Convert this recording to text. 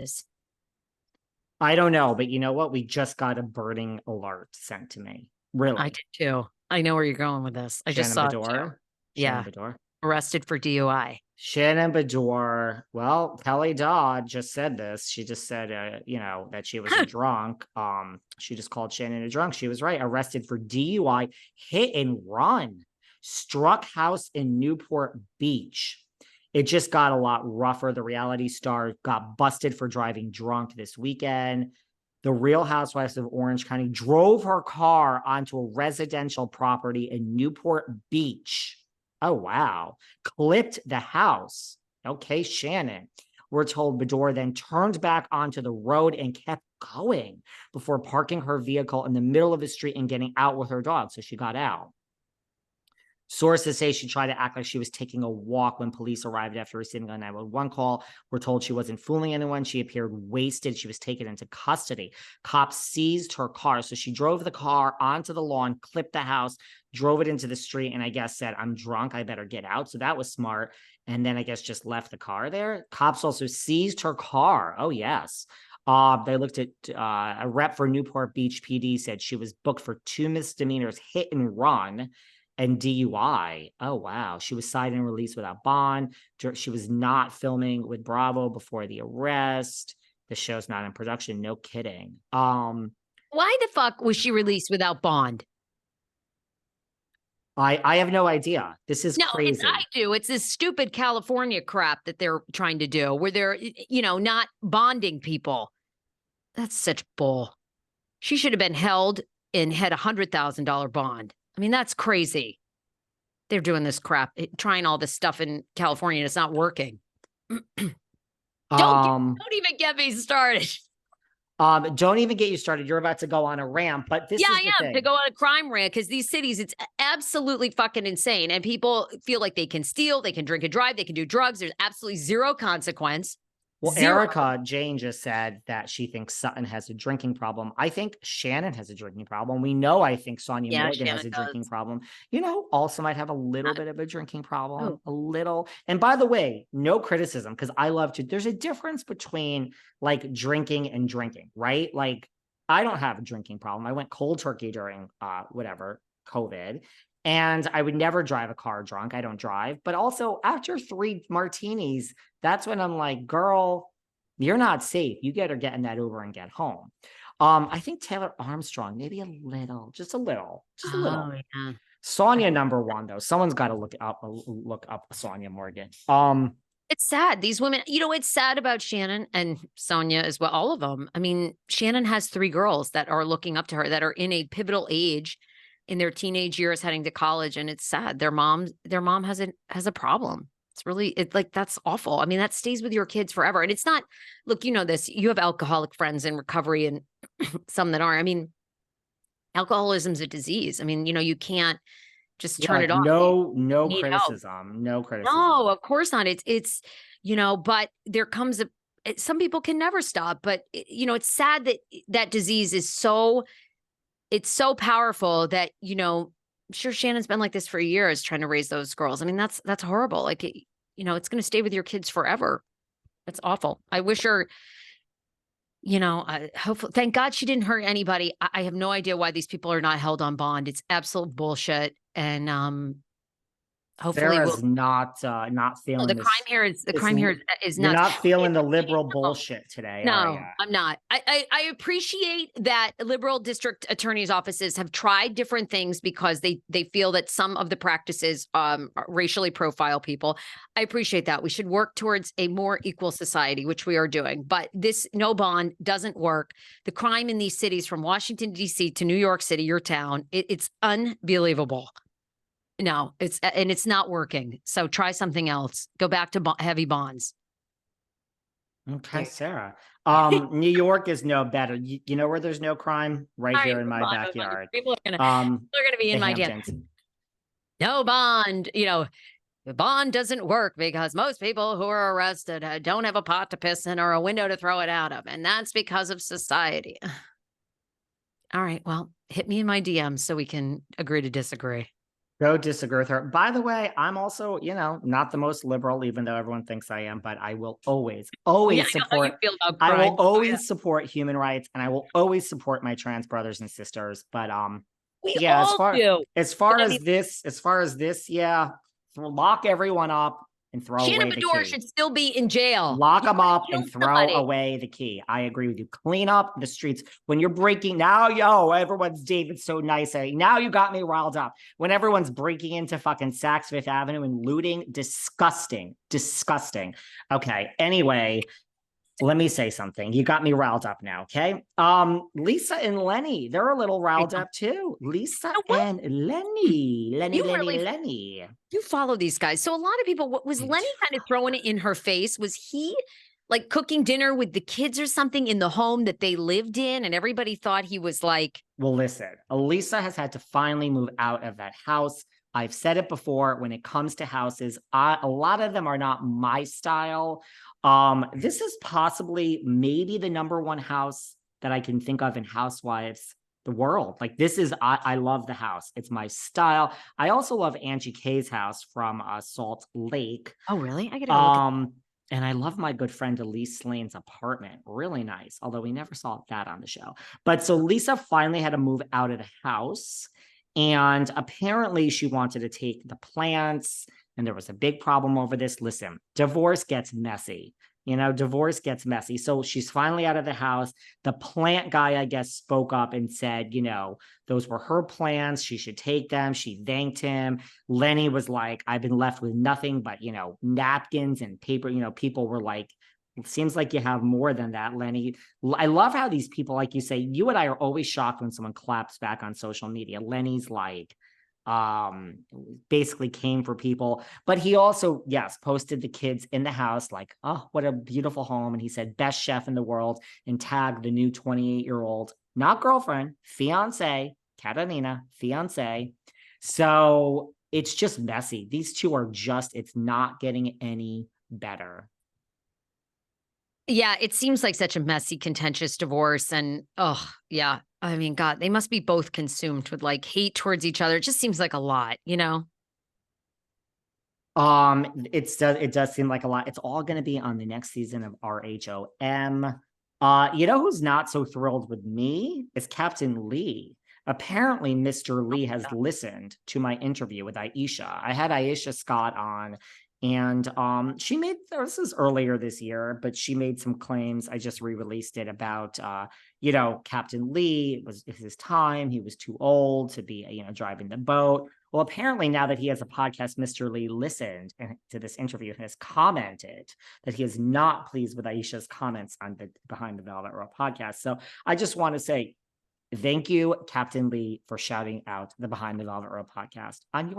this? I don't know, but you know what? We just got a birding alert sent to me. I Really? did too. I know where you're going with this. I just Shannon saw it too. Beador? Shannon Yeah. Beador? Arrested for DUI. Shannon Beador. Well, Kelly Dodd just said this. She just said, that she was a drunk. She just called Shannon a drunk. She was right. Arrested for DUI, hit and run, struck house in Newport Beach. It just got a lot rougher. The reality star got busted for driving drunk this weekend. The Real Housewives of Orange County drove her car onto a residential property in Newport Beach. Oh, wow. Clipped the house. Okay, Shannon. We're told Beador then turned back onto the road and kept going before parking her vehicle in the middle of the street and getting out with her dog. So she got out. Sources say she tried to act like she was taking a walk when police arrived after receiving a 911 call. We're told she wasn't fooling anyone. She appeared wasted. She was taken into custody. Cops seized her car. So she drove the car onto the lawn, clipped the house, drove it into the street, and I guess said, "I'm drunk. I better get out." So that was smart. And then I guess just left the car there. Cops also seized her car. Oh, yes. They looked at a rep for Newport Beach PD said she was booked for 2 misdemeanors, hit and run, and DUI. Oh, wow. She was cited and released without bond. She was not filming with Bravo before the arrest. The show's not in production. No kidding. Why the fuck was she released without bond? I have no idea. This is No, crazy. I do. It's this stupid California crap that they're trying to do where they're, not bonding people. That's such bull. She should have been held and had $100,000 bond. I mean, that's crazy. They're doing this crap, trying all this stuff in California, and it's not working. Don't even get me started. Don't even get you started. You're about to go on a rant, but this is the I am thing. to go on a crime rant because these cities, it's absolutely fucking insane. And people feel like they can steal, they can drink and drive, they can do drugs. There's absolutely zero consequence. Well, Zero. Erica Jane just said that she thinks Sutton has a drinking problem. I think Shannon has a drinking problem. We know I think Sonia Morgan has a drinking problem. Also might have a little bit of a drinking problem, a little. And by the way, no criticism, because I love to. There's a difference between like drinking and drinking, right? Like I don't have a drinking problem. I went cold turkey during COVID. And I would never drive a car drunk. I don't drive. But also after 3 martinis, that's when I'm like, girl, you're not safe. You get in that Uber and get home. I think Taylor Armstrong, maybe a little, just a little. Yeah. Sonia #1 though. Someone's got to look up Sonia Morgan. It's sad. These women, it's sad about Shannon and Sonia as well. All of them. I mean, Shannon has 3 girls that are looking up to her that are in a pivotal age in their teenage years heading to college. And it's sad. Their mom has a problem. It's really, that's awful. I mean, that stays with your kids forever. And it's not, look, this, you have alcoholic friends in recovery and some that aren't. I mean, alcoholism's a disease. I mean, you can't just turn it off. No criticism. No criticism. No, of course not. It's, but there comes some people can never stop, but it's sad that that disease is it's so powerful that, I'm sure Shannon's been like this for years trying to raise those girls. I mean, that's horrible. Like, it's going to stay with your kids forever. That's awful. I wish her, hopefully, thank God she didn't hurt anybody. I have no idea why these people are not held on bond. It's absolute bullshit. And, hopefully Sarah's not feeling the crime here is you're not feeling the liberal No. bullshit today. No, I'm not. I appreciate that liberal district attorneys' offices have tried different things because they feel that some of the practices racially profile people. I appreciate that. We should work towards a more equal society, which we are doing. But this no bond doesn't work. The crime in these cities from Washington, D.C. to New York City, your town, it's unbelievable. No, it's not working. So try something else. Go back to heavy bonds. Okay, Sarah. New York is no better. You know where there's no crime? Right here in my backyard. People are gonna be in my town. No bond. The bond doesn't work because most people who are arrested don't have a pot to piss in or a window to throw it out of, and that's because of society. All right. Well, hit me in my DMs so we can agree to disagree. Go disagree with her. By the way, I'm also, not the most liberal, even though everyone thinks I am, but I will always, Yeah, always I know how you support. feel about I will crime. Oh, yeah. always support human rights, and I will always support my trans brothers and sisters. But We yeah, as all far do. as But far I as mean, this, as far as this, yeah, lock everyone up and throw Shannon away the Beador key. should still be in jail. Lock You them could up have and killed throw somebody. away the key. I agree with you. Clean up the streets. When you're breaking now, yo, everyone's David's so nice. Now you got me riled up. When everyone's breaking into fucking Saks Fifth Avenue and looting, disgusting, disgusting. Okay. Anyway, let me say something. You got me riled up now, okay? Lisa and Lenny, they're a little I riled know. up too. Lisa Now, what and Lenny. Lenny, you Lenny, really Lenny. you follow these guys. So a lot of people, what was Lenny kind of throwing it in her face? Was he like cooking dinner with the kids or something in the home that they lived in? And everybody thought he was like, Well, listen, Elisa has had to finally move out of that house. I've said it before, when it comes to houses, a lot of them are not my style. This is possibly maybe the number one house that I can think of in Housewives, the world. Like this is, I love the house. It's my style. I also love Angie K's house from Salt Lake. oh, really? I got to go look at Um, and I love my good friend Elise Slane's apartment. Really nice, although we never saw that on the show. But so Lisa finally had to move out of the house. And apparently she wanted to take the plants. And there was a big problem over this. Listen, divorce gets messy. Divorce gets messy. So she's finally out of the house. The plant guy, I guess, spoke up and said, those were her plants. She should take them. She thanked him. Lenny was like, I've been left with nothing but, napkins and paper. People were like, it seems like you have more than that, Lenny. I love how these people, like you say, you and I are always shocked when someone claps back on social media. Lenny's like, basically came for people, but he also, yes, posted the kids in the house like, oh, what a beautiful home. And he said, best chef in the world, and tagged the new 28-year-old, not girlfriend, fiance, Katarina, fiance. So it's just messy. These two are just, it's not getting any better. Yeah, it seems like such a messy, contentious divorce. And oh, yeah. I mean, God, they must be both consumed with like hate towards each other. It just seems like a lot, you know? It does seem like a lot. It's all going to be on the next season of RHOM. You know who's not so thrilled with me is Captain Lee. Apparently, Mr. Lee has listened to my interview with Aisha. I had Aisha Scott on, and she made, this is earlier this year, but she made some claims. I just re-released it about Captain Lee. It was his time. He was too old to be, driving the boat. Well, apparently now that he has a podcast, Mr. Lee listened to this interview and has commented that he is not pleased with Aisha's comments on the Behind the Velvet Rope podcast. So I just want to say thank you, Captain Lee, for shouting out the Behind the Velvet Rope podcast on your